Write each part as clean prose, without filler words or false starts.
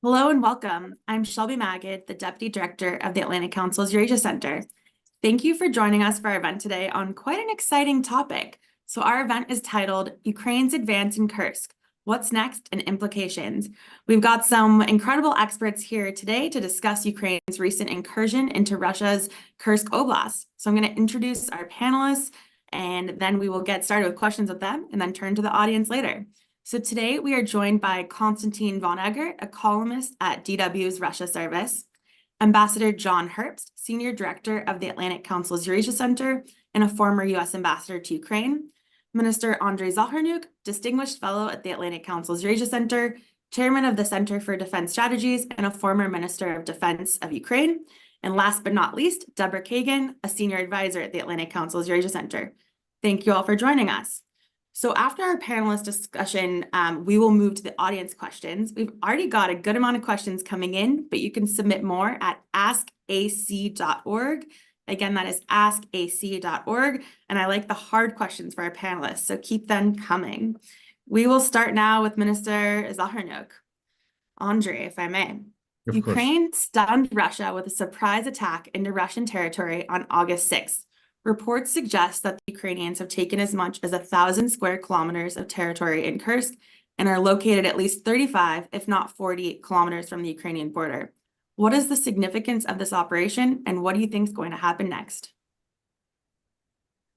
Hello and welcome. I'm Shelby Magid, the Deputy Director of the Atlantic Council's Eurasia Center. Thank you for joining us for our event today on quite an exciting topic. So our event is titled Ukraine's Advance in Kursk, What's Next and Implications. We've got some incredible experts here today to discuss Ukraine's recent incursion into Russia's Kursk Oblast. So I'm going to introduce our panelists, and then we will get started with questions with them and then turn to the audience later. So today we are joined by Konstantin von Egert, a columnist at DW's Russia Service, Ambassador John Herbst, Senior Director of the Atlantic Council's Eurasia Center and a former U.S. Ambassador to Ukraine, Minister Andrei Zakharnyuk, Distinguished Fellow at the Atlantic Council's Eurasia Center, Chairman of the Center for Defense Strategies and a former Minister of Defense of Ukraine, and last but not least, Deborah Kagan, a Senior Advisor at the Atlantic Council's Eurasia Center. Thank you all for joining us. So after our panelist discussion, we will move to the audience questions. We've already got a good amount of questions coming in, but you can submit more at askac.org. Again, that is askac.org. And I like the hard questions for our panelists, so keep them coming. We will start now with Minister Zakharnyuk. Andrei, if I may. Of Ukraine course. stunned Russia with a surprise attack into Russian territory on August 6th. Reports suggest that the Ukrainians have taken as much as 1,000 square kilometers of territory in Kursk and are located at least 35, if not 40 kilometers from the Ukrainian border. What is the significance of this operation, and what do you think is going to happen next?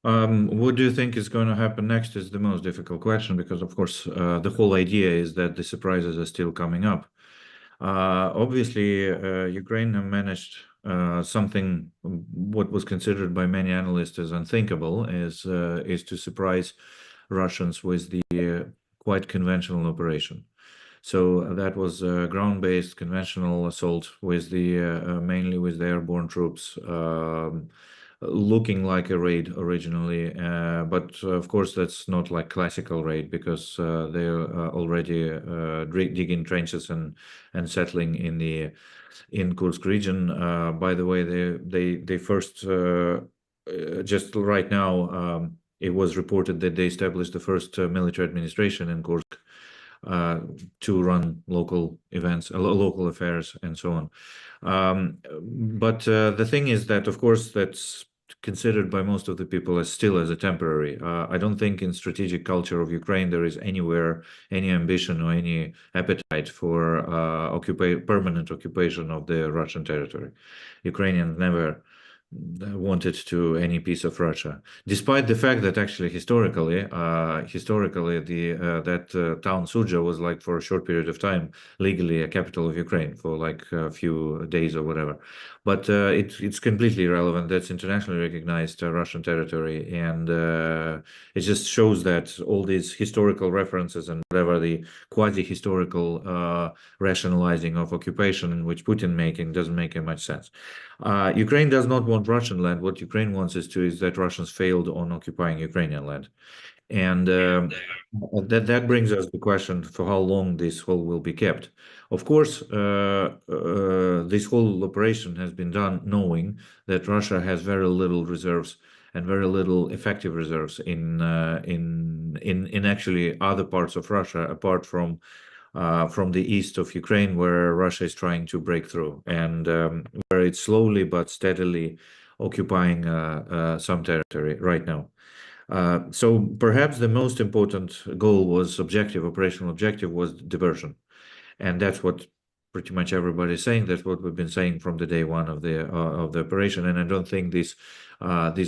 What do you think is going to happen next is the most difficult question because, of course, the whole idea is that the surprises are still coming up. Obviously, Ukraine managed something what was considered by many analysts as unthinkable is to surprise Russians with the quite conventional operation. So that was a ground-based conventional assault with the mainly with the airborne troops, looking like a raid originally, but of course that's not like classical raid because they're already digging trenches and settling in Kursk region. By the way, they first just right now it was reported that they established the first military administration in Kursk to run local events, local affairs, and so on. But the thing is that, of course, that's considered by most of the people as still as a temporary. I don't think in strategic culture of Ukraine there is anywhere any ambition or any appetite for permanent occupation of the Russian territory. Ukrainians never wanted to any piece of Russia, despite the fact that actually historically that town Sudzha was like for a short period of time legally a capital of Ukraine for like a few days or whatever. But it's completely irrelevant. That's internationally recognized Russian territory, and it just shows that all these historical references and whatever the quasi-historical rationalizing of occupation which Putin making doesn't make much sense. Ukraine does not want Russian land. What Ukraine wants is that Russians failed on occupying Ukrainian land. And that brings us the question for how long this whole will be kept. Of course, this whole operation has been done knowing that Russia has very little reserves and very little effective reserves in actually other parts of Russia apart from the east of Ukraine, where Russia is trying to break through, and where it's slowly but steadily occupying some territory right now. So perhaps the most important goal was operational objective was diversion. And that's what pretty much everybody is saying. That's what we've been saying from the day one of the operation. And I don't think this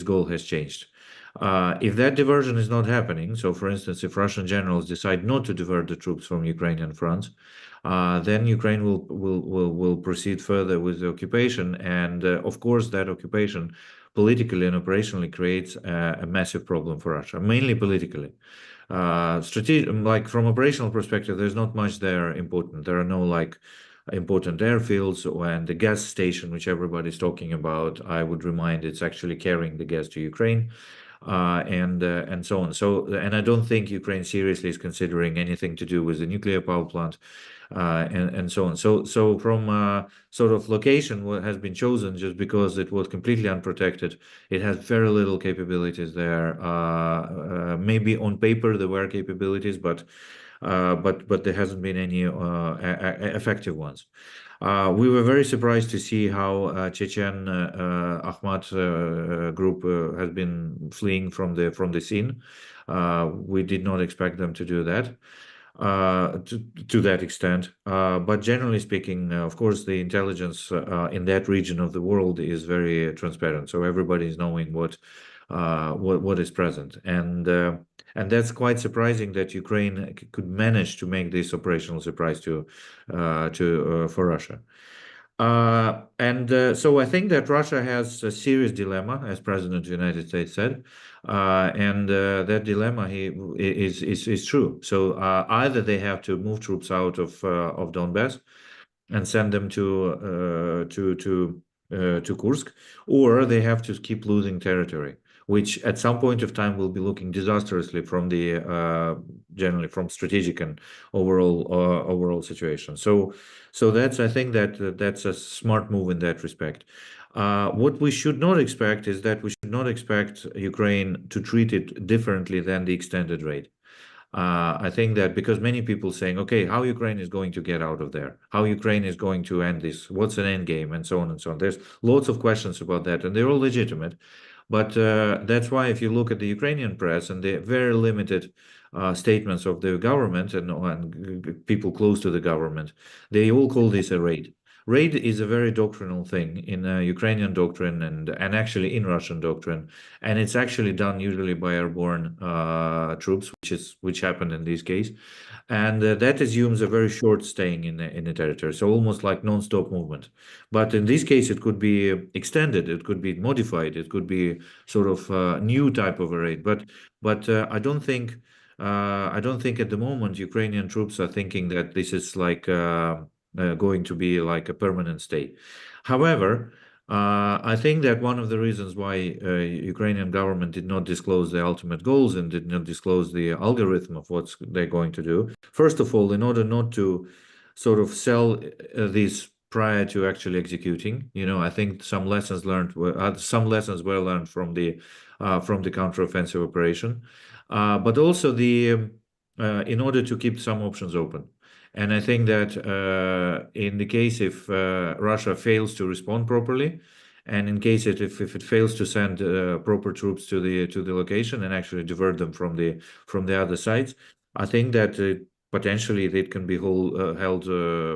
goal has changed. If that diversion is not happening, so for instance, if Russian generals decide not to divert the troops from Ukrainian fronts, then Ukraine will proceed further with the occupation. And of course, that occupation politically and operationally creates a massive problem for Russia, mainly politically. Like from operational perspective, there's not much there important. There are no like important airfields and the gas station, which everybody's talking about. I would remind it's actually carrying the gas to Ukraine. And so on. And I don't think Ukraine seriously is considering anything to do with the nuclear power plant, and so on. So from sort of location, what has been chosen just because it was completely unprotected. It has very little capabilities there. Maybe on paper there were capabilities, but but there hasn't been any effective ones. We were very surprised to see how Chechen Ahmad group has been fleeing from the scene. We did not expect them to do that to that extent. But generally speaking, of course, the intelligence in that region of the world is very transparent. So everybody is knowing what is present, and that's quite surprising that Ukraine could manage to make this operational surprise for Russia. So I think that Russia has a serious dilemma, as President of the United States said, and that dilemma is true. So either they have to move troops out of Donbass and send them to Kursk, or they have to keep losing territory, which at some point of time will be looking disastrously from the generally from strategic and overall situation. So that's, I think that that's a smart move in that respect. What we should not expect is that we should not expect Ukraine to treat it differently than the extended raid. I think that because many people saying, okay, how Ukraine is going to get out of there, how Ukraine is going to end this, what's an end game, and so on and so on. There's lots of questions about that, and they're all legitimate. But that's why if you look at the Ukrainian press and the very limited statements of the government and people close to the government, they all call this a raid. Raid is a very doctrinal thing in Ukrainian doctrine and actually in Russian doctrine, and it's actually done usually by airborne troops, which happened in this case, and that assumes a very short staying in the territory, so almost like non-stop movement. But in this case, it could be extended, it could be modified, it could be sort of new type of a raid. But I don't think at the moment Ukrainian troops are thinking that this is like. Going to be like a permanent stay. However, I think that one of the reasons why Ukrainian government did not disclose the ultimate goals and did not disclose the algorithm of what they're going to do, first of all, in order not to sort of sell this prior to actually executing, I think some lessons were learned from the counteroffensive operation, but also in order to keep some options open. And I think that in the case if Russia fails to respond properly, and in case if it fails to send proper troops to the location and actually divert them from the other sides, I think that potentially it can be held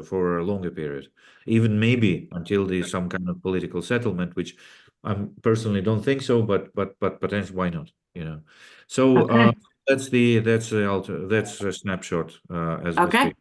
for a longer period, even maybe until there's some kind of political settlement, which I personally don't think so, but potentially why not? So Okay. that's a snapshot as we Okay. speak.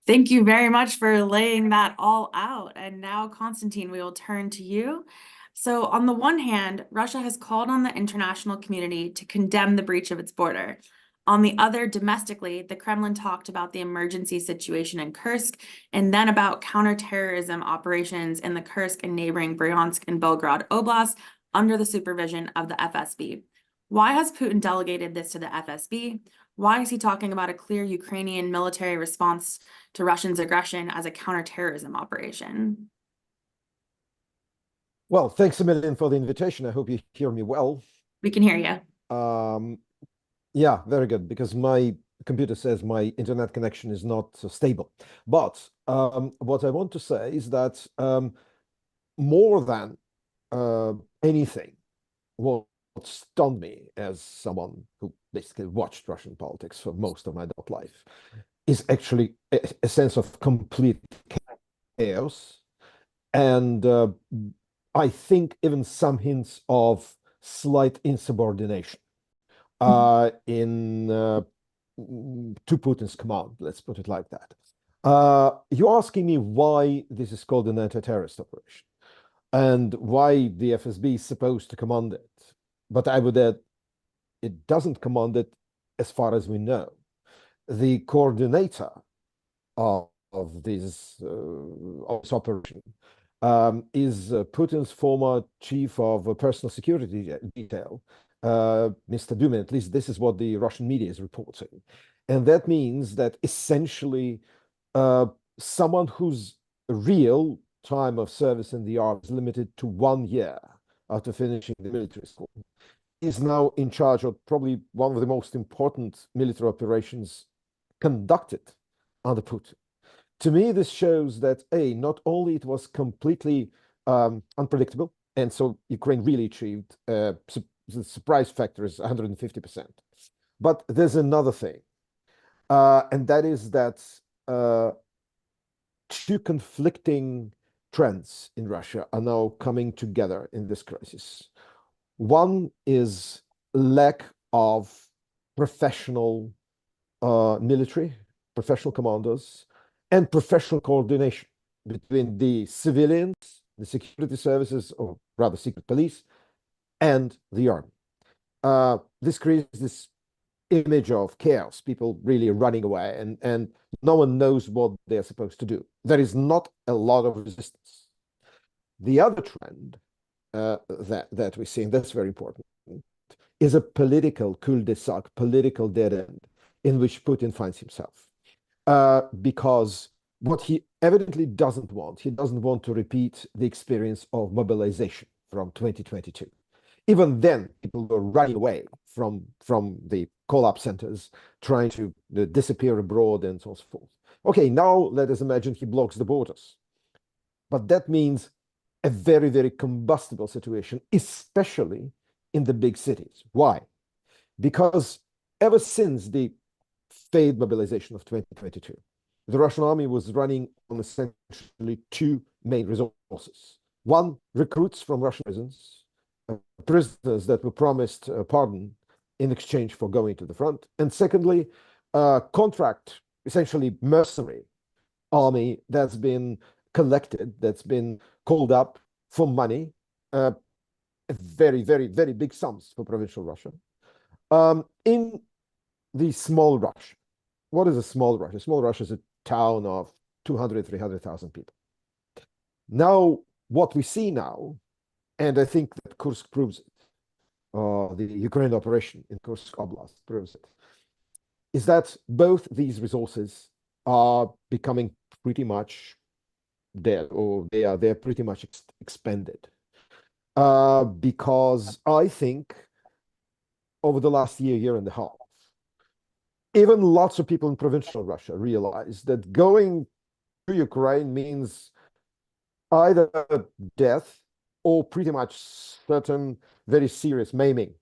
Thank you very much for laying that all out. And now, Konstantin, we will turn to you. So on the one hand, Russia has called on the international community to condemn the breach of its border. On the other, domestically, the Kremlin talked about the emergency situation in Kursk and then about counterterrorism operations in the Kursk and neighboring Bryansk and Belgorod Oblast under the supervision of the FSB. Why has Putin delegated this to the FSB? Why is he talking about a clear Ukrainian military response to Russia's aggression as a counterterrorism operation? Well, thanks a million for the invitation. I hope you hear me well. We can hear you. Yeah, very good, because my computer says my internet connection is not stable. But what I want to say is that more than anything, what stunned me as someone who basically watched Russian politics for most of my adult life is actually a sense of complete chaos. And I think even some hints of slight insubordination to Putin's command, let's put it like that. You're asking me why this is called an anti-terrorist operation and why the FSB is supposed to command it. But I would add, it doesn't command it as far as we know. The coordinator of this operation is Putin's former chief of personal security detail, Mr. Dumin. At least this is what the Russian media is reporting. And that means that essentially someone whose real time of service in the army is limited to 1 year after finishing the military school is now in charge of probably one of the most important military operations conducted under Putin. To me, this shows that not only it was completely unpredictable, and so Ukraine really achieved the surprise factor is 150%. But there's another thing, and that is that two conflicting trends in Russia are now coming together in this crisis. One is lack of professional military, professional commanders, and professional coordination between the civilians, the security services, or rather secret police, and the army. This creates this image of chaos, people really running away, and no one knows what they're supposed to do. There is not a lot of resistance. The other trend that we see, and that's very important, is a political cul-de-sac, political dead end in which Putin finds himself. Because what he evidently doesn't want, he doesn't want to repeat the experience of mobilization from 2022. Even then, people were running away from the call-up centers, trying to disappear abroad and so forth. Okay, now let us imagine he blocks the borders. But that means a very, very combustible situation, especially in the big cities. Why? Because ever since the failed mobilization of 2022, the Russian army was running on essentially two main resources. One, recruits from Russian prisons, prisoners that were promised pardon in exchange for going to the front. And secondly, contract, essentially mercenary army that's been collected, that's been called up for money, very, very, very big sums for provincial Russia. In the small Russia. What is a small Russia? Small Russia is a town of 200, 300,000 people. Now, what we see now, and I think that Kursk proves it, the Ukraine operation in Kursk Oblast proves it, is that both these resources are becoming pretty much dead, or they're pretty much expended. Because I think over the last year and a half, even lots of people in provincial Russia realize that going to Ukraine means either death or pretty much certain very serious maiming.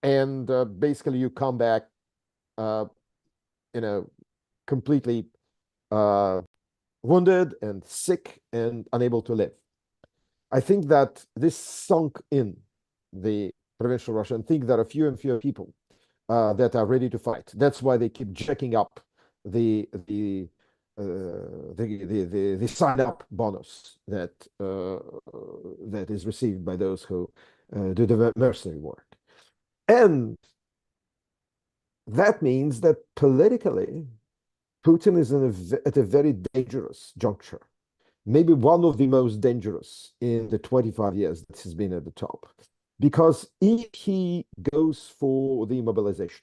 And basically you come back, completely wounded and sick and unable to live. I think that this sunk in the provincial Russia, and think there are fewer and fewer people that are ready to fight. That's why they keep jacking up the sign-up bonus that is received by those who do the mercenary work. And that means that politically, Putin is at a very dangerous juncture, maybe one of the most dangerous in the 25 years that he's been at the top. Because if he goes for the mobilization,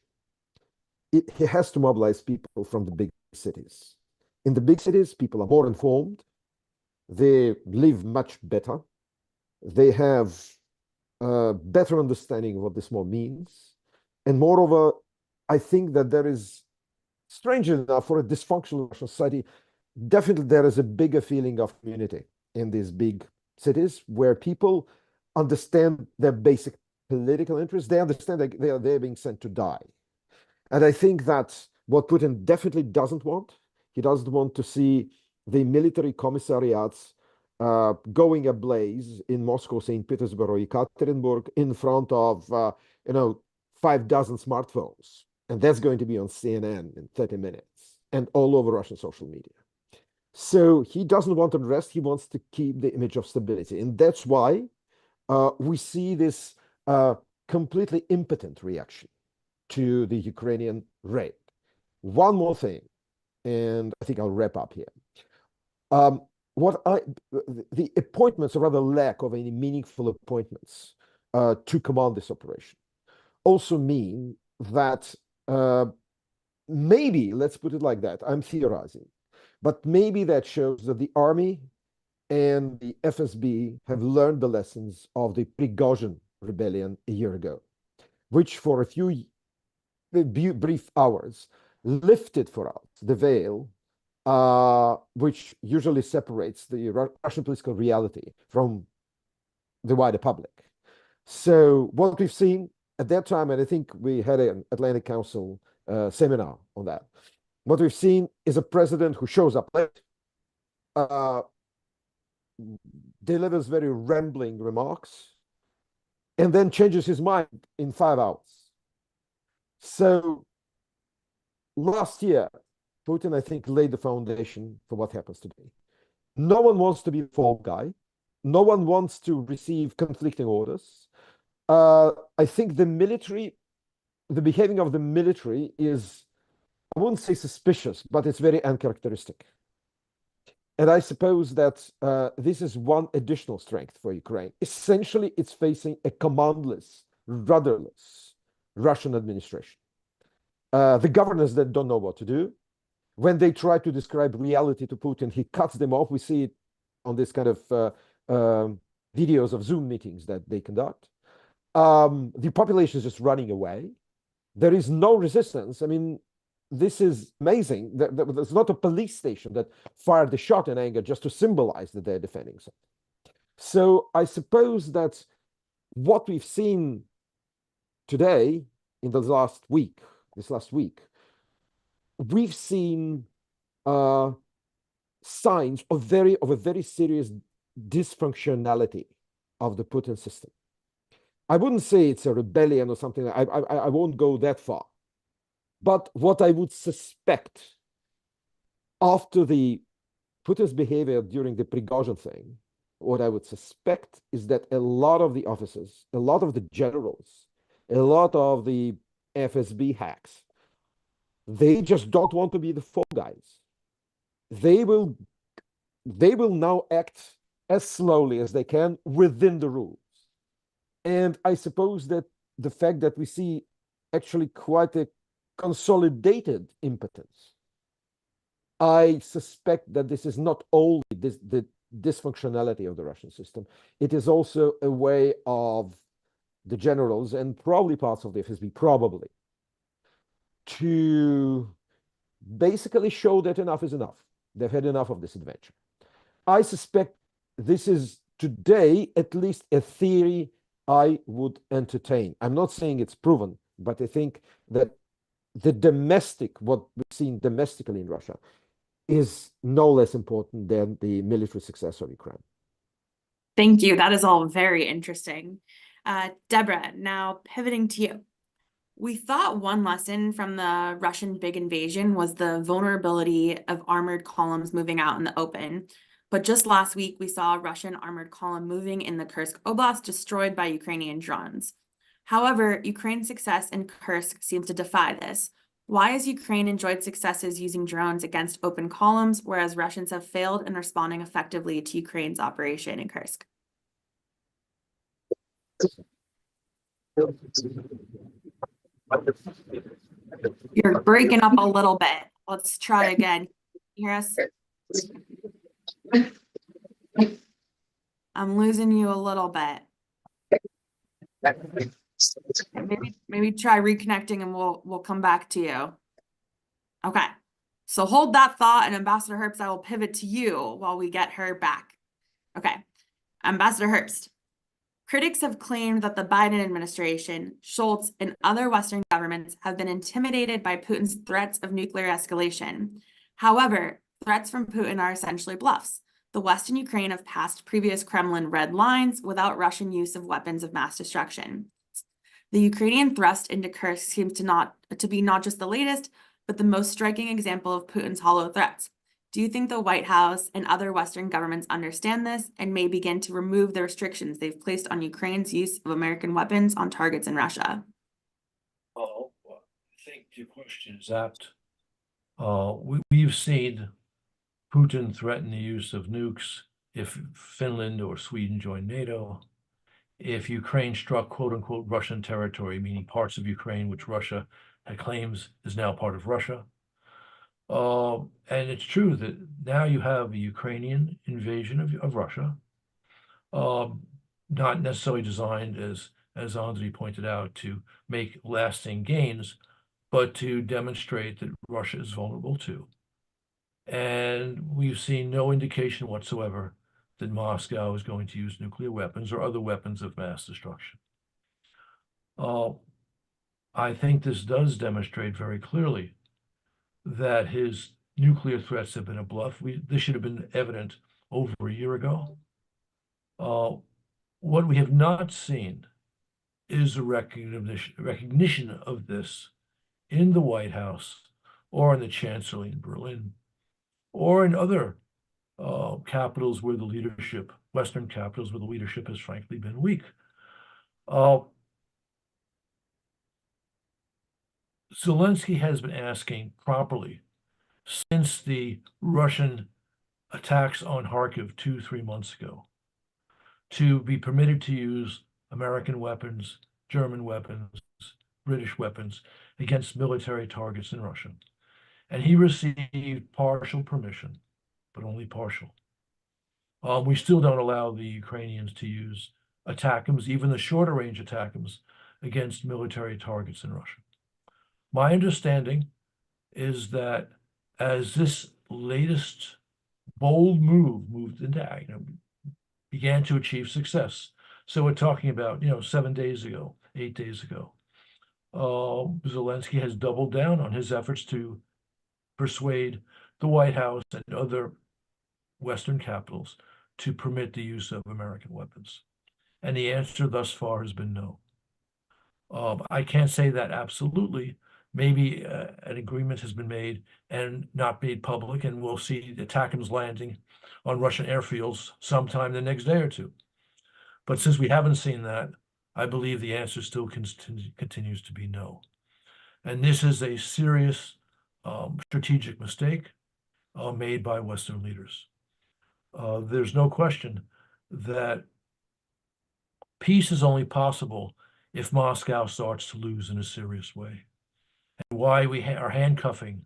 he has to mobilize people from the big cities. In the big cities, people are more informed. They live much better. They have a better understanding of what this war means. And moreover, I think that there is, strange enough, for a dysfunctional Russian society, definitely there is a bigger feeling of community in these big cities where people understand their basic political interests. They understand that they're being sent to die. And I think that what Putin definitely doesn't want, he doesn't want to see the military commissariats going ablaze in Moscow, St. Petersburg, or Ekaterinburg in front of 6 smartphones. And that's going to be on CNN in 30 minutes and all over Russian social media. So he doesn't want unrest. He wants to keep the image of stability. And that's why we see this completely impotent reaction to the Ukrainian raid. One more thing, and I think I'll wrap up here. The appointments, or rather lack of any meaningful appointments to command this operation, also mean that maybe, let's put it like that, I'm theorizing, but maybe that shows that the army and the FSB have learned the lessons of the Prigozhin rebellion a year ago, which for a few brief hours lifted for us the veil, which usually separates the Russian political reality from the wider public. So what we've seen at that time, and I think we had an Atlantic Council seminar on that, what we've seen is a president who shows up late, delivers very rambling remarks, and then changes his mind in 5 hours. So last year, Putin, I think, laid the foundation for what happens today. No one wants to be a fall guy. No one wants to receive conflicting orders. I think the military, the behaving of the military is, I wouldn't say suspicious, but it's very uncharacteristic. And I suppose that this is one additional strength for Ukraine. Essentially, it's facing a commandless, rudderless Russian administration. The governors that don't know what to do, when they try to describe reality to Putin, he cuts them off. We see it on this kind of videos of Zoom meetings that they conduct. The population is just running away. There is no resistance. I mean, this is amazing. There's not a police station that fired a shot in anger just to symbolize that they're defending something. So I suppose that what we've seen today in this last week, we've seen signs of a very serious dysfunctionality of the Putin system. I wouldn't say it's a rebellion or something. I won't go that far. But what I would suspect after the Putin's behavior during the Prigozhin thing, what I would suspect is that a lot of the officers, a lot of the generals, a lot of the FSB hacks, they just don't want to be the fall guys. They will now act as slowly as they can within the rules. And I suppose that the fact that we see actually quite a consolidated impotence, I suspect that this is not only the dysfunctionality of the Russian system, it is also a way of the generals and probably parts of the FSB, probably, to basically show that enough is enough. They've had enough of this adventure. I suspect this is today at least a theory I would entertain. I'm not saying it's proven, but I think that what we've seen domestically in Russia is no less important than the military success of Ukraine. Thank you. That is all very interesting. Deborah, now pivoting to you. We thought one lesson from the Russian big invasion was the vulnerability of armored columns moving out in the open. But just last week, we saw a Russian armored column moving in the Kursk Oblast destroyed by Ukrainian drones. However, Ukraine's success in Kursk seems to defy this. Why has Ukraine enjoyed successes using drones against open columns, whereas Russians have failed in responding effectively to Ukraine's operation in Kursk? You're breaking up a little bit. Let's try again. You hear us? I'm losing you a little bit. Maybe try reconnecting and we'll come back to you. Okay. So hold that thought, and Ambassador Herbst, I will pivot to you while we get her back. Okay. Ambassador Herbst. Critics have claimed that the Biden administration, Schultz, and other Western governments have been intimidated by Putin's threats of nuclear escalation. However, threats from Putin are essentially bluffs. The West and Ukraine have passed previous Kremlin red lines without Russian use of weapons of mass destruction. The Ukrainian thrust into Kursk seems to be not just the latest, but the most striking example of Putin's hollow threats. Do you think the White House and other Western governments understand this and may begin to remove the restrictions they've placed on Ukraine's use of American weapons on targets in Russia? Well, I think your question is apt. We've seen Putin threaten the use of nukes if Finland or Sweden joined NATO, if Ukraine struck quote-unquote Russian territory, meaning parts of Ukraine which Russia claims is now part of Russia. And it's true that now you have a Ukrainian invasion of Russia, not necessarily designed, as Andriy pointed out, to make lasting gains, but to demonstrate that Russia is vulnerable too. And we've seen no indication whatsoever that Moscow is going to use nuclear weapons or other weapons of mass destruction. I think this does demonstrate very clearly that his nuclear threats have been a bluff. This should have been evident over a year ago. What we have not seen is a recognition of this in the White House or in the Chancellery in Berlin or in other capitals where the leadership, Western capitals where the leadership has frankly been weak. Zelensky has been asking properly since the Russian attacks on Kharkiv 2-3 months ago to be permitted to use American weapons, German weapons, British weapons against military targets in Russia. And he received partial permission, but only partial. We still don't allow the Ukrainians to use ATACMS, even the shorter range ATACMS, against military targets in Russia. My understanding is that as this latest bold move moved into, began to achieve success. So we're talking about, 7 days ago, 8 days ago. Zelensky has doubled down on his efforts to persuade the White House and other Western capitals to permit the use of American weapons. And the answer thus far has been no. I can't say that absolutely. Maybe an agreement has been made and not made public, and we'll see the ATACMS landing on Russian airfields sometime the next day or two. But since we haven't seen that, I believe the answer still continues to be no. And this is a serious strategic mistake made by Western leaders. There's no question that peace is only possible if Moscow starts to lose in a serious way. And why we are handcuffing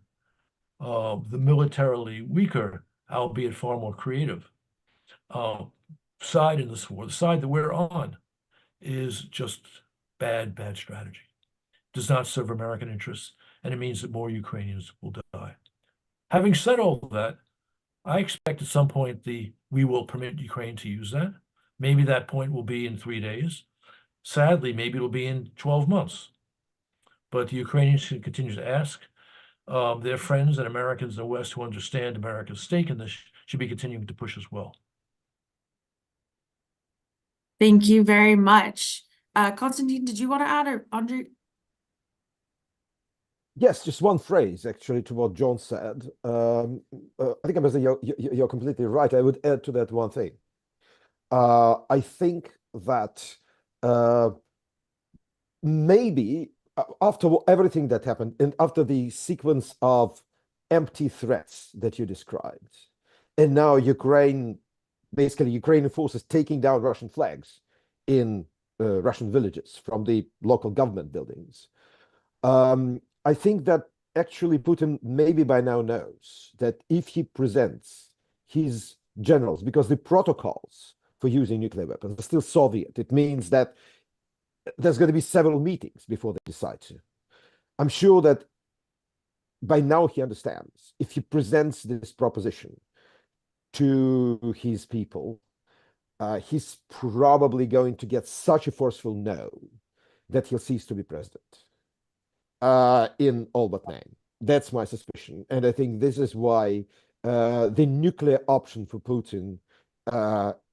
the militarily weaker, albeit far more creative, side in this war, the side that we're on, is just bad strategy. It does not serve American interests, and it means that more Ukrainians will die. Having said all that, I expect at some point we will permit Ukraine to use that. Maybe that point will be in 3 days. Sadly, maybe it'll be in 12 months. But the Ukrainians should continue to ask. Their friends and Americans in the West who understand America's stake in this should be continuing to push as well. Thank you very much. Konstantin, did you want to add, or Andre? Yes, just one phrase actually to what John said. I think, Ambassador, you're completely right. I would add to that one thing. I think that maybe after everything that happened and after the sequence of empty threats that you described, and now Ukrainian forces taking down Russian flags in Russian villages from the local government buildings, I think that actually Putin maybe by now knows that if he presents his generals, because the protocols for using nuclear weapons are still Soviet, it means that there's going to be several meetings before they decide to. I'm sure that by now he understands if he presents this proposition to his people, he's probably going to get such a forceful no that he'll cease to be president in all but name. That's my suspicion. And I think this is why the nuclear option for Putin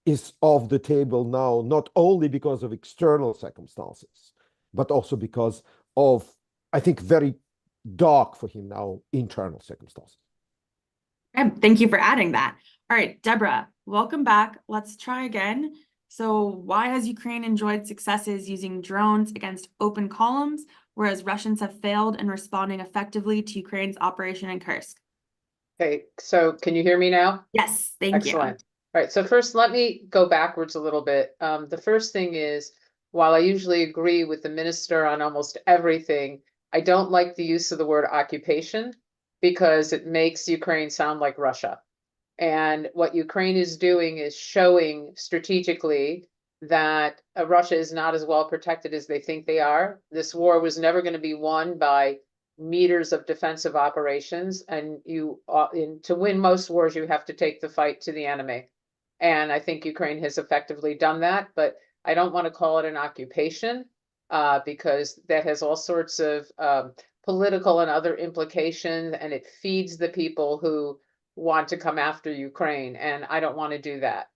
is off the table now, not only because of external circumstances, but also because of, I think, very dark for him now, internal circumstances. Thank you for adding that. All right, Deborah, welcome back. Let's try again. So why has Ukraine enjoyed successes using drones against open columns, whereas Russians have failed in responding effectively to Ukraine's operation in Kursk? Okay, so can you hear me now? Yes, thank you. Excellent. All right, so first, let me go backwards a little bit. The first thing is, while I usually agree with the minister on almost everything, I don't like the use of the word occupation because it makes Ukraine sound like Russia. And what Ukraine is doing is showing strategically that Russia is not as well protected as they think they are. This war was never going to be won by meters of defensive operations, and to win most wars, you have to take the fight to the enemy. And I think Ukraine has effectively done that, but I don't want to call it an occupation, because that has all sorts of political and other implications, and it feeds the people who want to come after Ukraine, and I don't want to do that.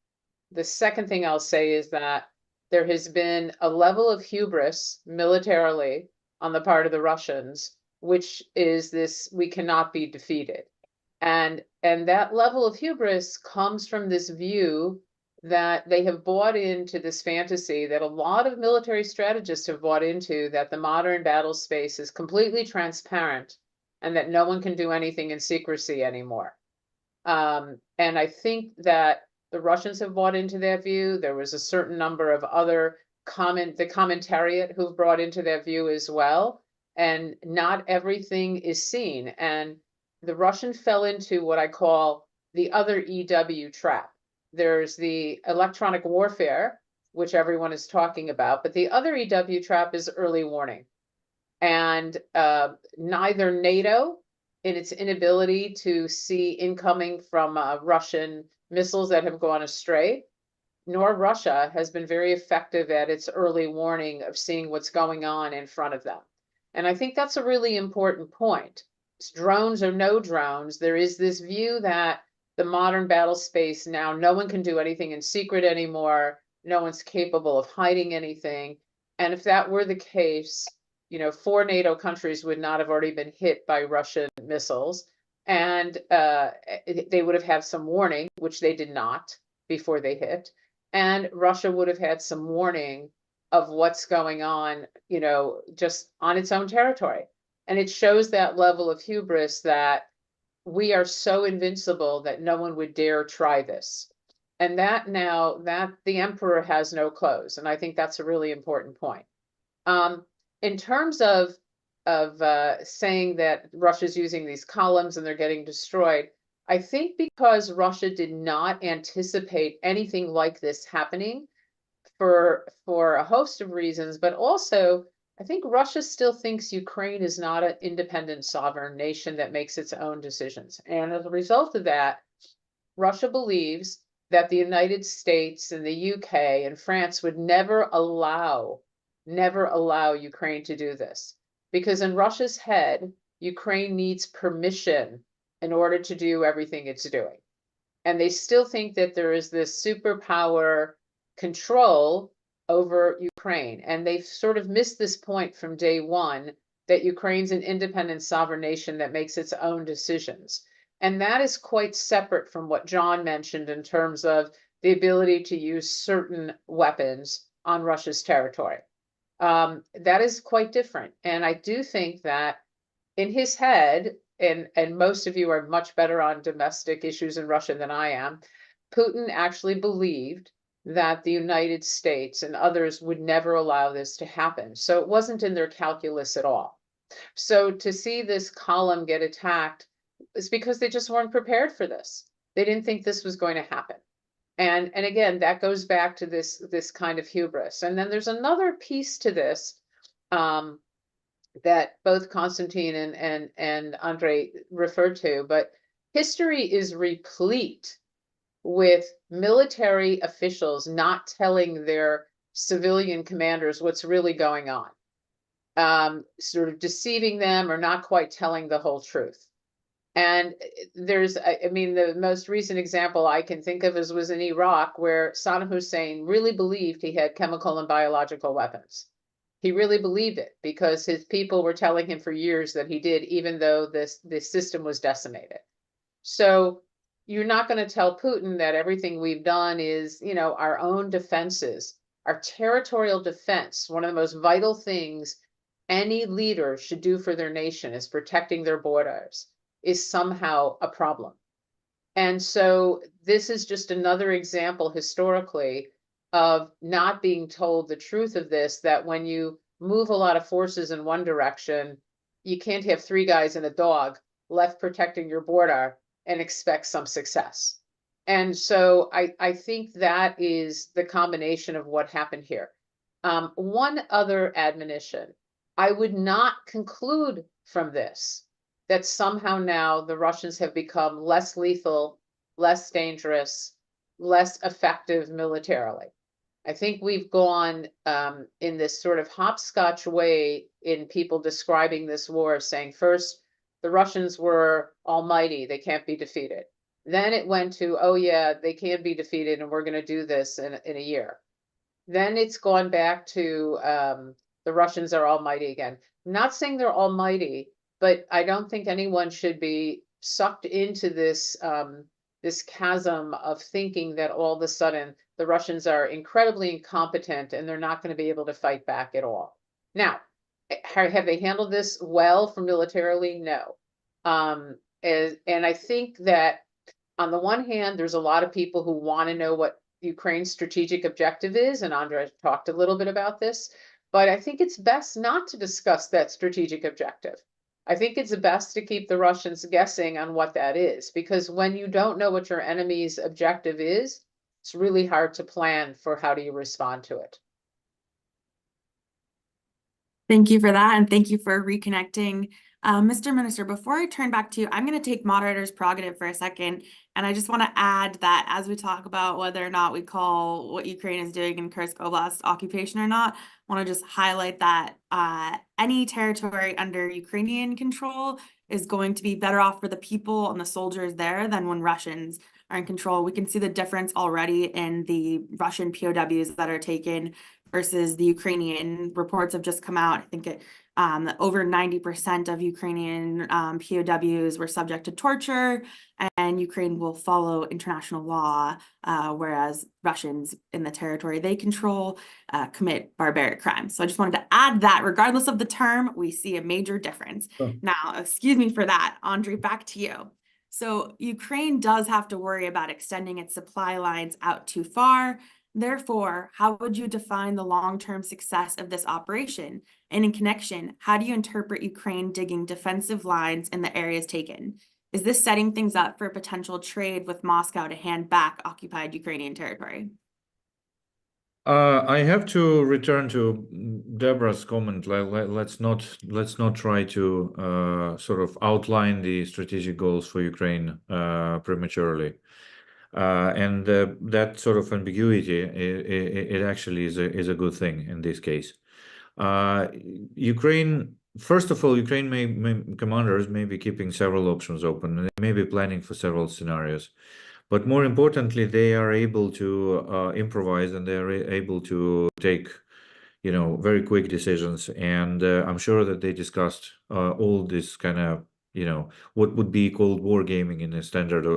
The second thing I'll say is that there has been a level of hubris militarily on the part of the Russians, which is this: we cannot be defeated. And that level of hubris comes from this view that they have bought into this fantasy that a lot of military strategists have bought into, that the modern battle space is completely transparent and that no one can do anything in secrecy anymore. And I think that the Russians have bought into that view. There was a certain number of other the commentariat who've brought into that view as well. And not everything is seen. And the Russian fell into what I call the other EW trap. There's the electronic warfare, which everyone is talking about, but the other EW trap is early warning. And neither NATO, in its inability to see incoming from Russian missiles that have gone astray, nor Russia has been very effective at its early warning of seeing what's going on in front of them. And I think that's a really important point. Drones or no drones, there is this view that the modern battle space now, no one can do anything in secret anymore. No one's capable of hiding anything. And if that were the case, 4 NATO countries would not have already been hit by Russian missiles. And they would have had some warning, which they did not before they hit. And Russia would have had some warning of what's going on, just on its own territory. And it shows that level of hubris that we are so invincible that no one would dare try this. And that now that the emperor has no clothes. And I think that's a really important point. In terms of saying that Russia's using these columns and they're getting destroyed, I think because Russia did not anticipate anything like this happening for a host of reasons, but also I think Russia still thinks Ukraine is not an independent sovereign nation that makes its own decisions. And as a result of that, Russia believes that the United States and the UK and France would never allow Ukraine to do this. Because in Russia's head, Ukraine needs permission in order to do everything it's doing. And they still think that there is this superpower control over Ukraine. And they've sort of missed this point from day one, that Ukraine's an independent sovereign nation that makes its own decisions. And that is quite separate from what John mentioned in terms of the ability to use certain weapons on Russia's territory. That is quite different. And I do think that in his head, and most of you are much better on domestic issues in Russia than I am, Putin actually believed that the United States and others would never allow this to happen. So it wasn't in their calculus at all. So to see this column get attacked is because they just weren't prepared for this. They didn't think this was going to happen. And again, that goes back to this kind of hubris. And then there's another piece to this that both Konstantin and Andrei referred to, but history is replete with military officials not telling their civilian commanders what's really going on, sort of deceiving them or not quite telling the whole truth. And there's, I mean, the most recent example I can think of was in Iraq, where Saddam Hussein really believed he had chemical and biological weapons. He really believed it because his people were telling him for years that he did, even though this system was decimated. So you're not going to tell Putin that everything we've done is, our own defenses, our territorial defense. One of the most vital things any leader should do for their nation is protecting their borders, is somehow a problem. And so this is just another example historically of not being told the truth of this, that when you move a lot of forces in one direction, you can't have 3 guys and a dog left protecting your border and expect some success. And so I think that is the combination of what happened here. One other admonition. I would not conclude from this that somehow now the Russians have become less lethal, less dangerous, less effective militarily. I think we've gone in this sort of hopscotch way in people describing this war, saying first, the Russians were almighty, they can't be defeated. Then it went to, oh yeah, they can be defeated and we're going to do this in a year. Then it's gone back to the Russians are almighty again. I'm not saying they're almighty, but I don't think anyone should be sucked into this this chasm of thinking that all of a sudden the Russians are incredibly incompetent and they're not going to be able to fight back at all. Now, have they handled this well for militarily? No. And I think that on the one hand, there's a lot of people who want to know what Ukraine's strategic objective is, and Andrea talked a little bit about this, but I think it's best not to discuss that strategic objective. I think it's best to keep the Russians guessing on what that is, because when you don't know what your enemy's objective is, it's really hard to plan for how do you respond to it. Thank you for that, and thank you for reconnecting. Mr. Minister, before I turn back to you, I'm going to take moderator's prerogative for a second, and I just want to add that as we talk about whether or not we call what Ukraine is doing in Kursk Oblast occupation or not, I want to just highlight that any territory under Ukrainian control is going to be better off for the people and the soldiers there than when Russians are in control. We can see the difference already in the Russian POWs that are taken versus the Ukrainian. Reports have just come out. I think over 90% of Ukrainian POWs were subject to torture, and Ukraine will follow international law, whereas Russians in the territory they control commit barbaric crimes. So I just wanted to add that regardless of the term, we see a major difference. Oh. Now, excuse me for that. Andre, back to you. So Ukraine does have to worry about extending its supply lines out too far. Therefore, how would you define the long-term success of this operation? And in connection, how do you interpret Ukraine digging defensive lines in the areas taken? Is this setting things up for potential trade with Moscow to hand back occupied Ukrainian territory? I have to return to Deborah's comment. Let's not try to sort of outline the strategic goals for Ukraine prematurely. And that sort of ambiguity, it actually is a good thing in this case. Ukraine, first of all, Ukraine commanders may be keeping several options open, and they may be planning for several scenarios. But more importantly, they are able to improvise, and they are able to take, very quick decisions. And I'm sure that they discussed all this kind of, what would be called war gaming in the standard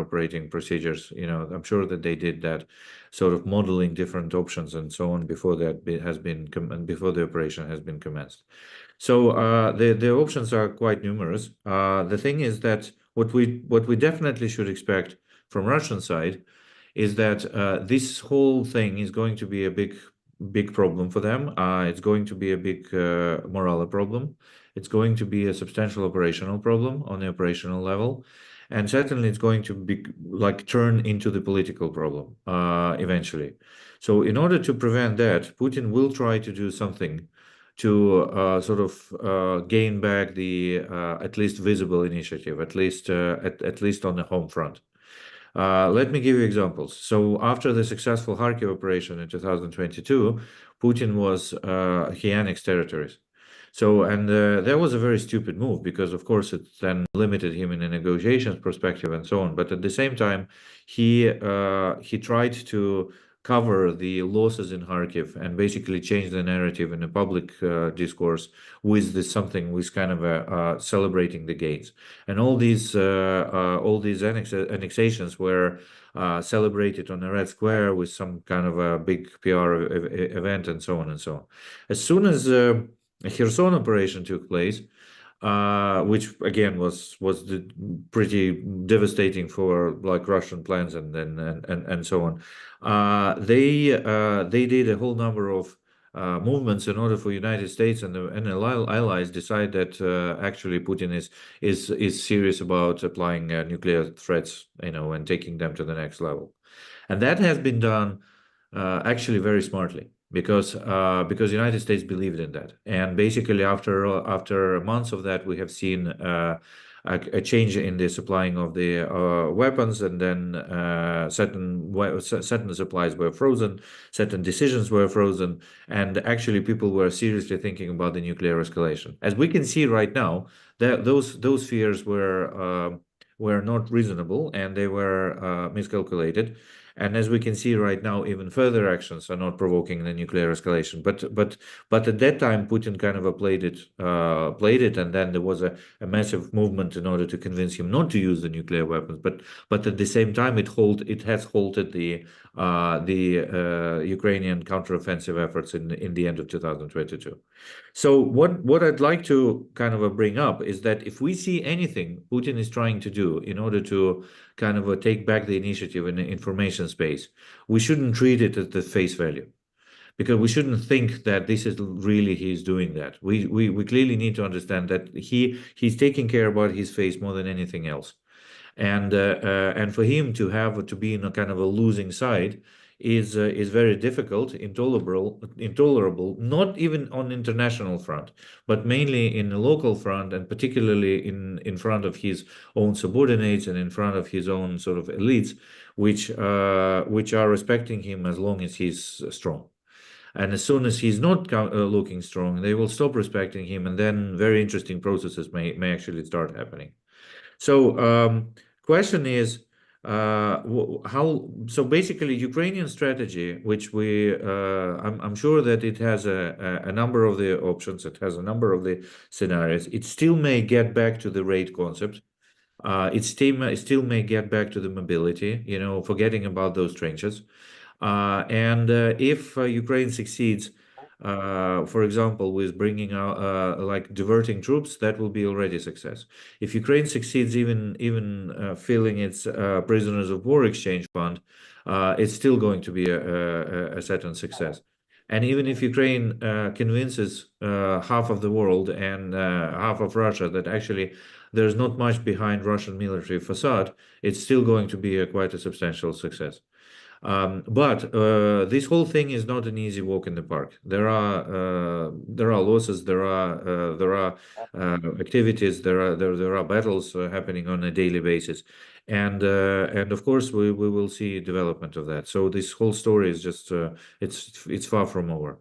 operating procedures. I'm sure that they did that, sort of modeling different options and so on before before the operation has been commenced. So the options are quite numerous. The thing is that what we definitely should expect from Russian side is that this whole thing is going to be a big problem for them. It's going to be a big morale problem. It's going to be a substantial operational problem on the operational level. And certainly it's going to be turn into the political problem eventually. So in order to prevent that, Putin will try to do something to sort of gain back the at least visible initiative, at least on the home front. Let me give you examples. So after the successful Kharkiv operation in 2022, Putin he annexed territories. So, and that was a very stupid move because, of course, it then limited him in a negotiations perspective and so on. But at the same time, he tried to cover the losses in Kharkiv and basically change the narrative in the public discourse with kind of celebrating the gains. And all these annexations were celebrated on the Red Square with some kind of a big PR event and so on and so on. As soon as a Kherson operation took place, which again was pretty devastating for Russian plans and so on. They did a whole number of movements in order for United States and the allies decide that actually Putin is serious about applying nuclear threats, and taking them to the next level, and that has been done actually very smartly. because the United States believed in that. And basically, after months of that, we have seen a change in the supplying of the weapons, and then certain supplies were frozen, certain decisions were frozen, and actually people were seriously thinking about the nuclear escalation. As we can see right now, those fears were not reasonable, and they were miscalculated. And as we can see right now, even further actions are not provoking the nuclear escalation. But at that time, Putin kind of played it, and then there was a massive movement in order to convince him not to use the nuclear weapons. But at the same time, it has halted the Ukrainian counteroffensive efforts in the end of 2022. So what I'd like to kind of bring up is that if we see anything Putin is trying to do in order to kind of take back the initiative in the information space, we shouldn't treat it at the face value, because we shouldn't think that this is really he's doing that. We clearly need to understand that he's taking care about his face more than anything else. And for him to be in a kind of a losing side is very difficult, intolerable, not even on international front, but mainly in the local front, and particularly in front of his own subordinates and in front of his own sort of elites, which are respecting him as long as he's strong. And as soon as he's not looking strong, they will stop respecting him, and then very interesting processes may actually start happening. So question is, so basically Ukrainian strategy, which I'm sure that it has a number of the options, it has a number of the scenarios. It still may get back to the raid concept. It still may get back to the mobility, forgetting about those trenches. And if Ukraine succeeds, for example, with bringing out like diverting troops, that will be already a success. If Ukraine succeeds even filling its prisoners of war exchange fund, it's still going to be a certain success. And even if Ukraine convinces half of the world and half of Russia that actually there's not much behind Russian military facade, it's still going to be quite a substantial success. But this whole thing is not an easy walk in the park. There are losses, there are activities, there are battles happening on a daily basis, and of course we will see development of that. So this whole story is just it's far from over.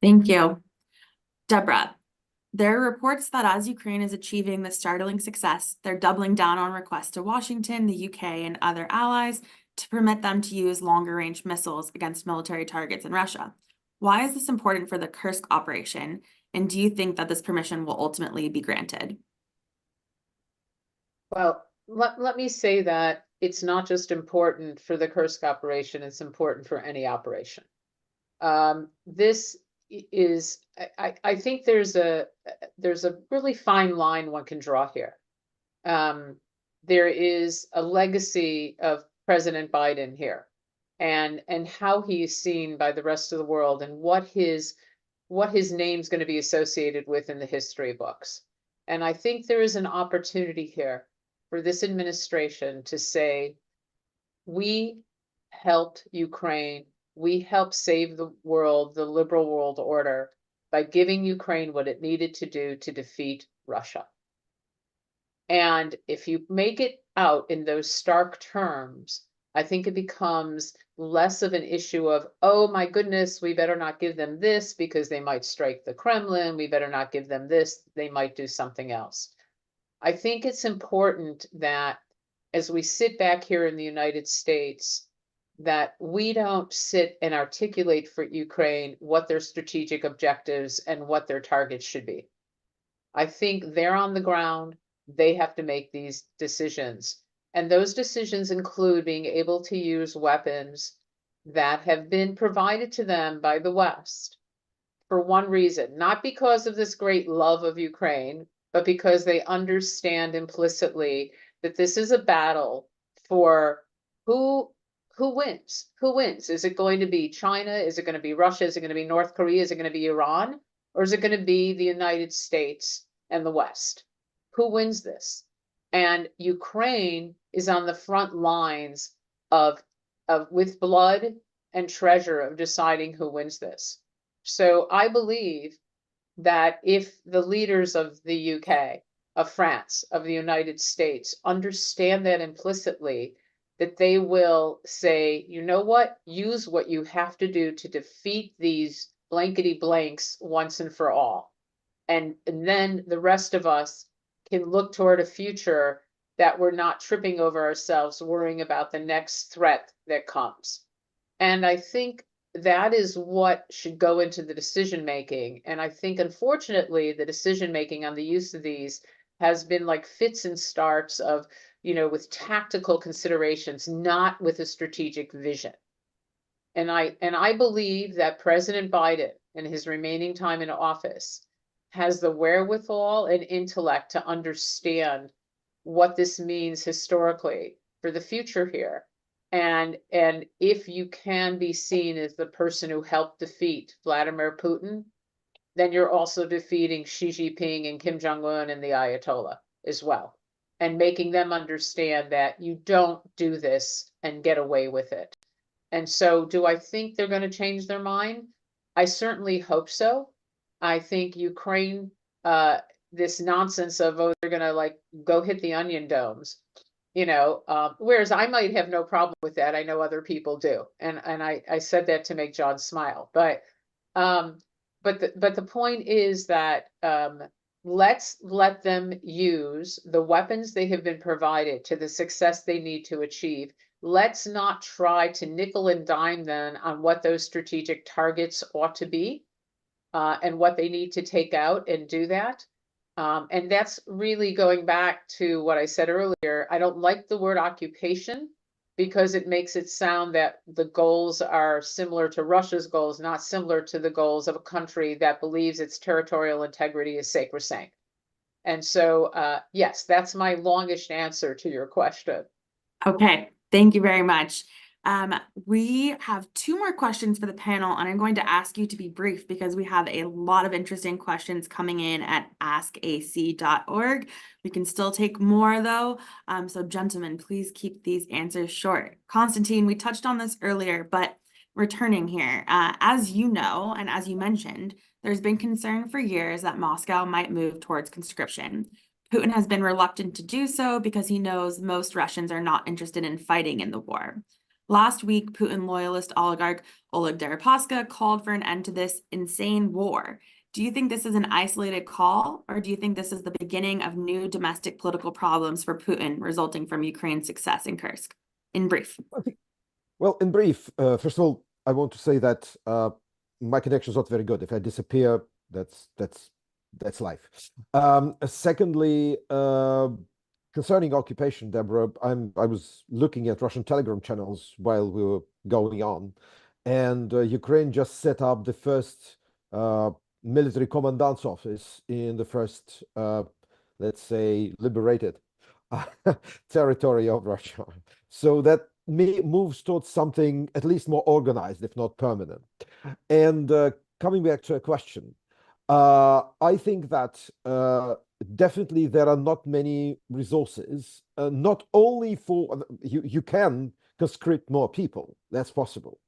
Thank you. Deborah, there are reports that as Ukraine is achieving this startling success, they're doubling down on requests to Washington, the UK, and other allies to permit them to use longer-range missiles against military targets in Russia. Why is this important for the Kursk operation, and do you think that this permission will ultimately be granted? Well, let me say that it's not just important for the Kursk operation, it's important for any operation. This is, I think there's a really fine line one can draw here. There is a legacy of President Biden here, and how he is seen by the rest of the world, and what his name's going to be associated with in the history books. And I think there is an opportunity here for this administration to say, we helped Ukraine, we helped save the world, the liberal world order, by giving Ukraine what it needed to do to defeat Russia. And if you make it out in those stark terms, I think it becomes less of an issue of, oh my goodness, we better not give them this because they might strike the Kremlin. We better not give them this, they might do something else. I think it's important that as we sit back here in the United States, that we don't sit and articulate for Ukraine what their strategic objectives and what their targets should be. I think they're on the ground. They have to make these decisions. And those decisions include being able to use weapons that have been provided to them by the West for one reason, not because of this great love of Ukraine, but because they understand implicitly that this is a battle for who wins? Who wins? Is it going to be China? Is it going to be Russia? Is it going to be North Korea? Is it going to be Iran? Or is it going to be the United States and the West? Who wins this? And Ukraine is on the front lines of with blood and treasure of deciding who wins this. So I believe that if the leaders of the UK, of France, of the United States understand that implicitly, that they will say, you know what, use what you have to do to defeat these blankety blanks once and for all. And then the rest of us can look toward a future that we're not tripping over ourselves, worrying about the next threat that comes. And I think that is what should go into the decision making. And I think, unfortunately, the decision making on the use of these has been like fits and starts of, with tactical considerations, not with a strategic vision. And I believe that President Biden, in his remaining time in office, has the wherewithal and intellect to understand what this means historically for the future here. And if you can be seen as the person who helped defeat Vladimir Putin, then you're also defeating Xi Jinping and Kim Jong-un and the Ayatollah as well, and making them understand that you don't do this and get away with it. And so do I think they're going to change their mind? I certainly hope so. I think Ukraine, this nonsense of, oh, they're going to like go hit the onion domes, whereas I might have no problem with that. I know other people do. And I said that to make John smile. But the point is that let's let them use the weapons they have been provided to the success they need to achieve. Let's not try to nickel and dime them on what those strategic targets ought to be, and what they need to take out and do that. And that's really going back to what I said earlier. I don't like the word occupation because it makes it sound that the goals are similar to Russia's goals, not similar to the goals of a country that believes its territorial integrity is sacrosanct. And so, yes, that's my longish answer to your question. Okay, thank you very much. We have two more questions for the panel, and I'm going to ask you to be brief because we have a lot of interesting questions coming in at askac.org. We can still take more though. So gentlemen, please keep these answers short. Constantine, we touched on this earlier, but returning here, as you know, and as you mentioned, there's been concern for years that Moscow might move towards conscription. Putin has been reluctant to do so because he knows most Russians are not interested in fighting in the war. Last week, Putin loyalist oligarch Oleg Deripaska called for an end to this insane war. Do you think this is an isolated call, or do you think this is the beginning of new domestic political problems for Putin resulting from Ukraine's success in Kursk? In brief. Well, in brief, first of all, I want to say that my connection is not very good. If I disappear, that's life. Secondly, concerning occupation, Deborah, I was looking at Russian Telegram channels while we were going on, and Ukraine just set up the first military commandant's office in the first, let's say, liberated territory of Russia. So that moves towards something at least more organized, if not permanent. And coming back to a question, I think that definitely there are not many resources, not only for, you can conscript more people, that's possible.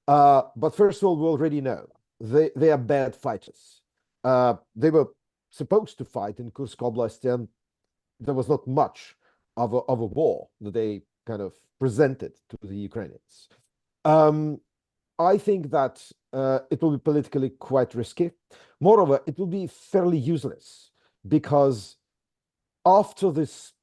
But first of all, we already know they are bad fighters. They were supposed to fight in Kursk Oblast, and there was not much of a war that they kind of presented to the Ukrainians. I think that it will be politically quite risky. Moreover, it will be fairly useless because after this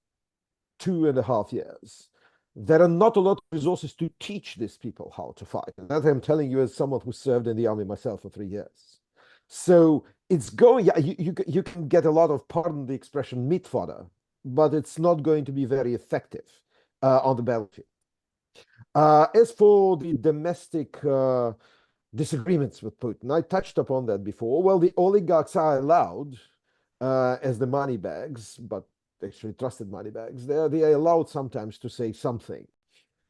2.5 years, there are not a lot of resources to teach these people how to fight. And that I'm telling you as someone who served in the army myself for 3 years. So it's going, yeah, you can get a lot of, pardon the expression, meat fodder, but it's not going to be very effective on the battlefield. As for the domestic disagreements with Putin, I touched upon that before. Well, the oligarchs are allowed as the money bags, but actually trusted money bags. They are allowed sometimes to say something,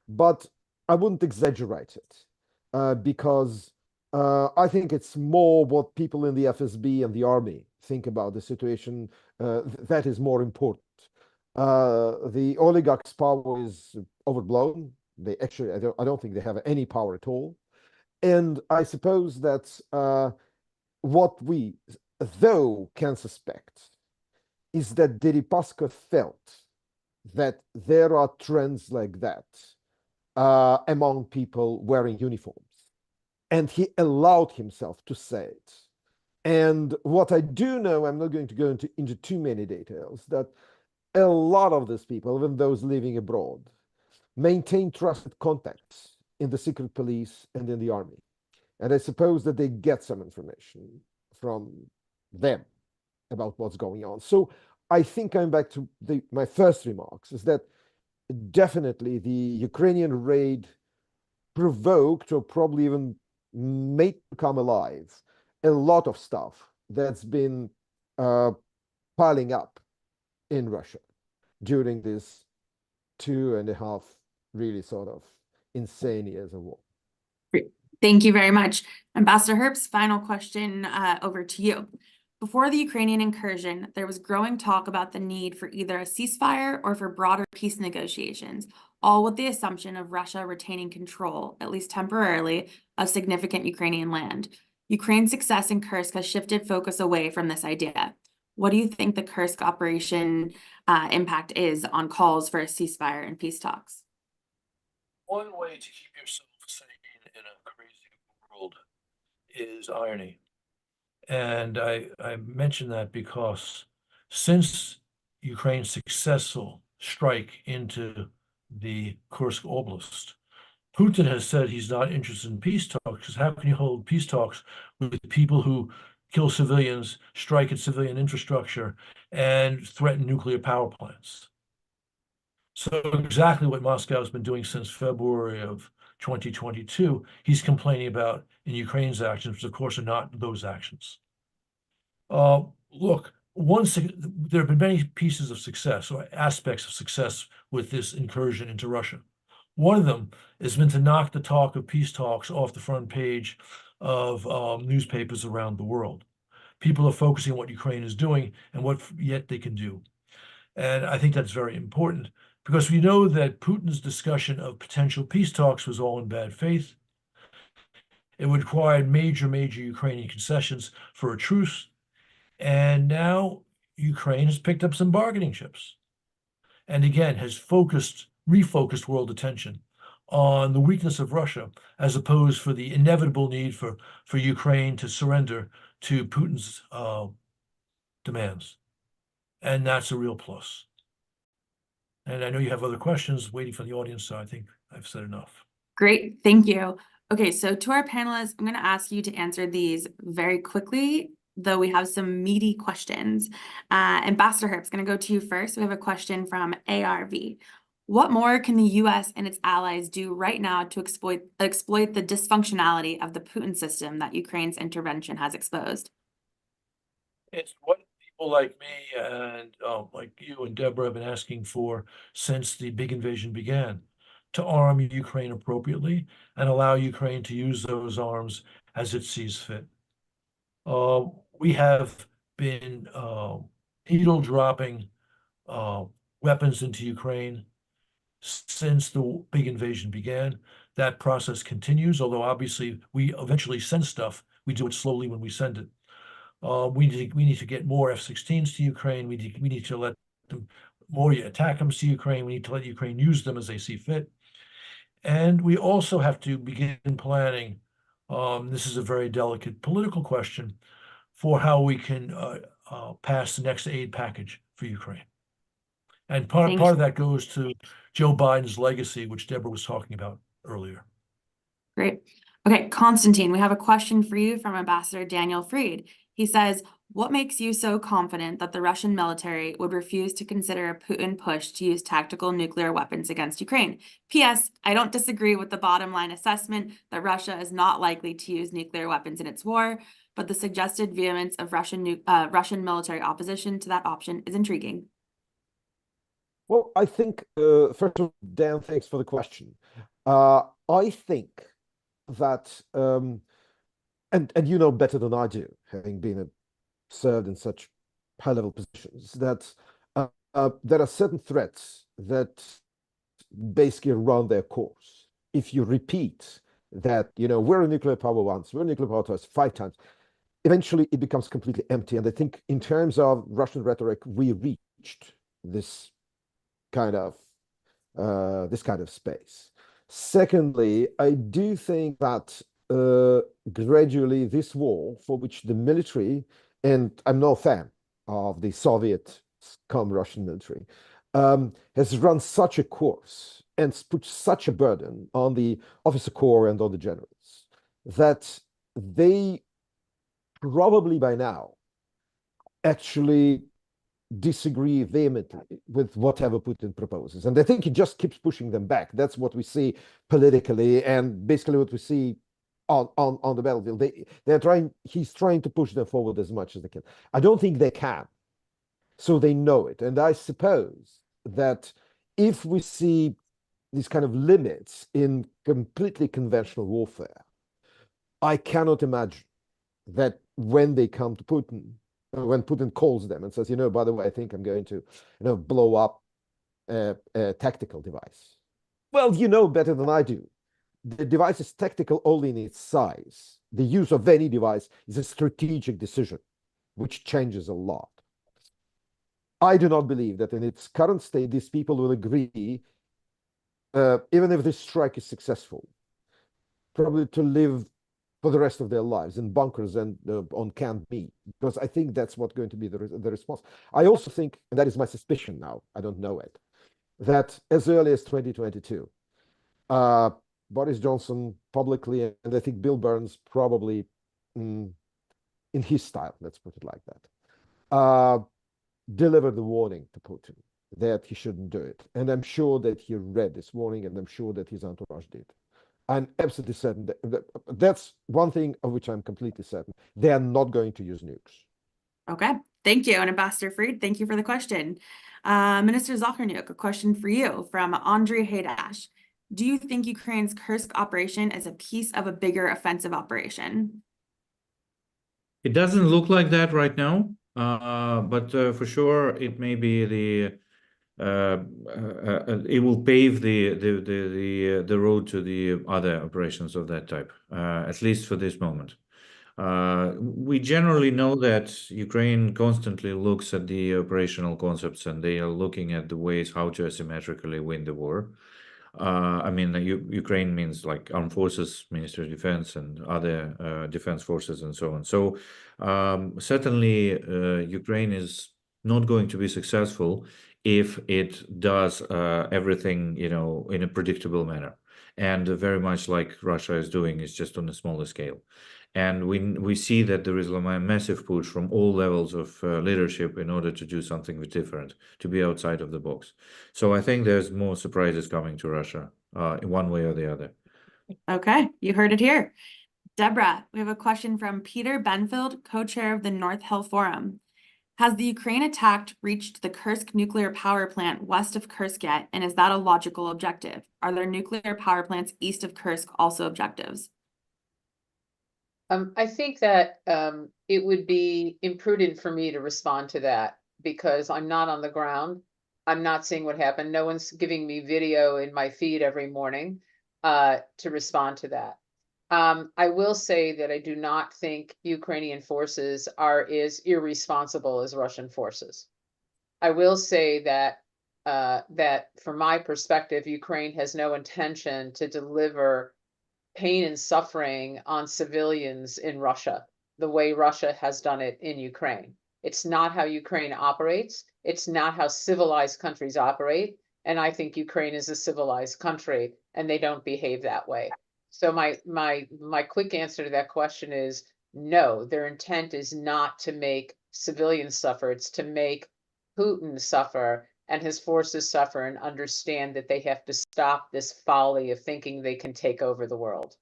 but I wouldn't exaggerate it because I think it's more what people in the FSB and the army think about the situation. That is more important. The oligarchs' power is overblown. They actually, I don't think they have any power at all. And I suppose that what we, though, can suspect is that Deripaska felt that there are trends like that among people wearing uniforms. And he allowed himself to say it. And what I do know, I'm not going to go into too many details, that a lot of these people, even those living abroad, maintain trusted contacts in the secret police and in the army. And I suppose that they get some information from them about what's going on. So I think I'm back to my first remarks, is that definitely the Ukrainian raid provoked, or probably even made come alive, a lot of stuff that's been piling up in Russia during this 2.5 really sort of insane years of war. Thank you very much. Ambassador Herbst, final question over to you. Before the Ukrainian incursion, there was growing talk about the need for either a ceasefire or for broader peace negotiations, all with the assumption of Russia retaining control, at least temporarily, of significant Ukrainian land. Ukraine's success in Kursk has shifted focus away from this idea. What do you think the Kursk operation impact is on calls for a ceasefire and peace talks? One way to keep yourself sane in a crazy world is irony. And I mention that because since Ukraine's successful strike into the Kursk Oblast, Putin has said he's not interested in peace talks, because how can you hold peace talks with people who kill civilians, strike at civilian infrastructure, and threaten nuclear power plants? So exactly what Moscow has been doing since February of 2022, he's complaining about in Ukraine's actions, which of course are not those actions. Look, there have been many pieces of success or aspects of success with this incursion into Russia. One of them has been to knock the talk of peace talks off the front page of newspapers around the world. People are focusing on what Ukraine is doing and what yet they can do. And I think that's very important, because we know that Putin's discussion of potential peace talks was all in bad faith. It required major Ukrainian concessions for a truce. And now Ukraine has picked up some bargaining chips. And again, has refocused world attention on the weakness of Russia, as opposed for the inevitable need for Ukraine to surrender to Putin's demands. And that's a real plus. And I know you have other questions waiting for the audience, so I think I've said enough. Great, thank you. Okay, so to our panelists, I'm going to ask you to answer these very quickly, though we have some meaty questions. Ambassador Herbst, going to go to you first. We have a question from ARV. What more can the U.S. and its allies do right now to exploit the dysfunctionality of the Putin system that Ukraine's intervention has exposed? It's what people like me and like you and Deborah have been asking for since the big invasion began, to arm Ukraine appropriately and allow Ukraine to use those arms as it sees fit. We have been needle dropping weapons into Ukraine since the big invasion began. That process continues, although obviously we eventually send stuff. We do it slowly when we send it. We need to get more F-16s to Ukraine. We need to let them more ATACMS to Ukraine. We need to let Ukraine use them as they see fit. And we also have to begin planning. This is a very delicate political question for how we can pass the next aid package for Ukraine. And part of that goes to Joe Biden's legacy, which Deborah was talking about earlier. Great. Okay, Konstantin, we have a question for you from Ambassador Daniel Fried. He says, what makes you so confident that the Russian military would refuse to consider a Putin push to use tactical nuclear weapons against Ukraine? P.S. I don't disagree with the bottom line assessment that Russia is not likely to use nuclear weapons in its war, but the suggested vehemence of Russian military opposition to that option is intriguing. Well, I think, first of all, Dan, thanks for the question. I think that, and you know better than I do, having been served in such high-level positions, that there are certain threats that basically run their course. If you repeat that, you know, we're a nuclear power once, we're a nuclear power twice, 5 times. Eventually, it becomes completely empty. And I think in terms of Russian rhetoric, we reached this kind of space. Secondly, I do think that gradually this war, for which the military, and I'm no fan of the Soviet cum Russian military, has run such a course and put such a burden on the officer corps and on the generals that they probably by now actually disagree vehemently with whatever Putin proposes. And I think he just keeps pushing them back. That's what we see politically and basically what we see on the battlefield. He's trying to push them forward as much as they can. I don't think they can. So they know it. And I suppose that if we see these kind of limits in completely conventional warfare, I cannot imagine that when they come to Putin, when Putin calls them and says, you know, by the way, I think I'm going to, you know, blow up a tactical device. Well, you know better than I do. The device is tactical only in its size. The use of any device is a strategic decision, which changes a lot. I do not believe that in its current state, these people will agree, even if this strike is successful, probably to live for the rest of their lives in bunkers and on canned meat, because I think that's what's going to be the response. I also think, and that is my suspicion now, I don't know it, that as early as 2022, Boris Johnson publicly, and I think Bill Burns probably in his style, let's put it like that, delivered the warning to Putin that he shouldn't do it. And I'm sure that he read this warning, and I'm sure that his entourage did. I'm absolutely certain that's one thing of which I'm completely certain. They are not going to use nukes. Okay, thank you. And Ambassador Fried, thank you for the question. Minister Zakharnyuk, a question for you from Andrei Haydash. Do you think Ukraine's Kursk operation is a piece of a bigger offensive operation? It doesn't look like that right now, but for sure it may be it will pave the road to the other operations of that type, at least for this moment. We generally know that Ukraine constantly looks at the operational concepts, and they are looking at the ways how to asymmetrically win the war. I mean, Ukraine means like armed forces, Ministry of Defense, and other defense forces, and so on. So certainly, Ukraine is not going to be successful if it does everything, you know, in a predictable manner, and very much like Russia is doing, is just on a smaller scale. And we see that there is a massive push from all levels of leadership in order to do something different, to be outside of the box. So I think there's more surprises coming to Russia in one way or the other. Okay, you heard it here. Deborah, we have a question from Peter Benfield, co-chair of the North Hill Forum. Has the Ukraine attack reached the Kursk nuclear power plant west of Kursk yet? And is that a logical objective? Are there nuclear power plants east of Kursk also objectives? I think that it would be imprudent for me to respond to that because I'm not on the ground. I'm not seeing what happened. No one's giving me video in my feed every morning to respond to that. I will say that I do not think Ukrainian forces are as irresponsible as Russian forces. I will say that that from my perspective, Ukraine has no intention to deliver pain and suffering on civilians in Russia, the way Russia has done it in Ukraine. It's not how Ukraine operates. It's not how civilized countries operate. And I think Ukraine is a civilized country and they don't behave that way. So my quick answer to that question is no, their intent is not to make civilians suffer. It's to make Putin suffer and his forces suffer and understand that they have to stop this folly of thinking they can take over the world.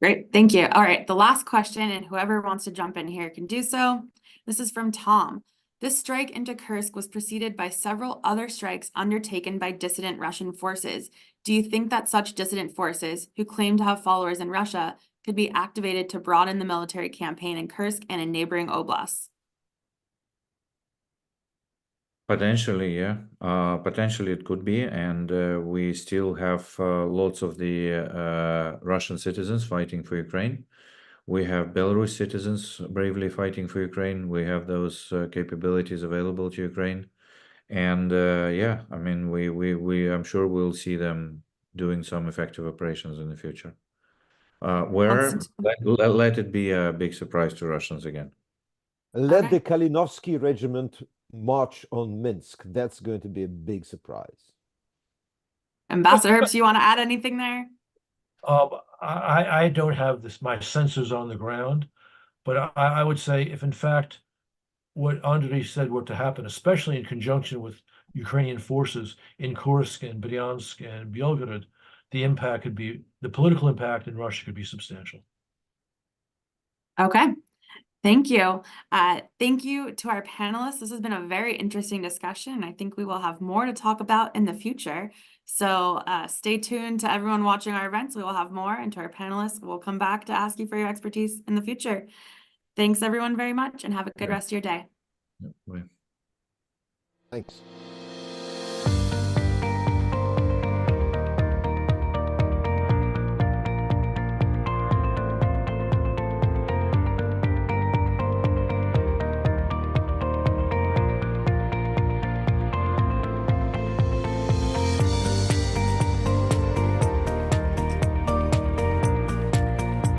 Great, thank you. All right, the last question, and whoever wants to jump in here can do so. This is from Tom. This strike into Kursk was preceded by several other strikes undertaken by dissident Russian forces. Do you think that such dissident forces, who claim to have followers in Russia, could be activated to broaden the military campaign in Kursk and in neighboring oblasts? Potentially, yeah. Potentially it could be, and we still have lots of the Russian citizens fighting for Ukraine. We have Belarus citizens bravely fighting for Ukraine. We have those capabilities available to Ukraine, and yeah, I mean, I'm sure we'll see them doing some effective operations in the future. Where That's- let it be a big surprise to Russians again. Let Okay. the Kalinovsky regiment march on Minsk. That's going to be a big surprise. Ambassador Herbst, you want to add anything there? I don't have my sensors on the ground, but I would say if in fact what Andrei said were to happen, especially in conjunction with Ukrainian forces in Kursk and Bryansk and Belgorod, the political impact in Russia could be substantial. Okay. Thank you. Thank you to our panelists. This has been a very interesting discussion. I think we will have more to talk about in the future. So stay tuned to everyone watching our events. We will have more, and to our panelists, we'll come back to ask you for your expertise in the future. Thanks everyone very much, and have a good Yeah. rest of your day. Yeah, bye. Thanks.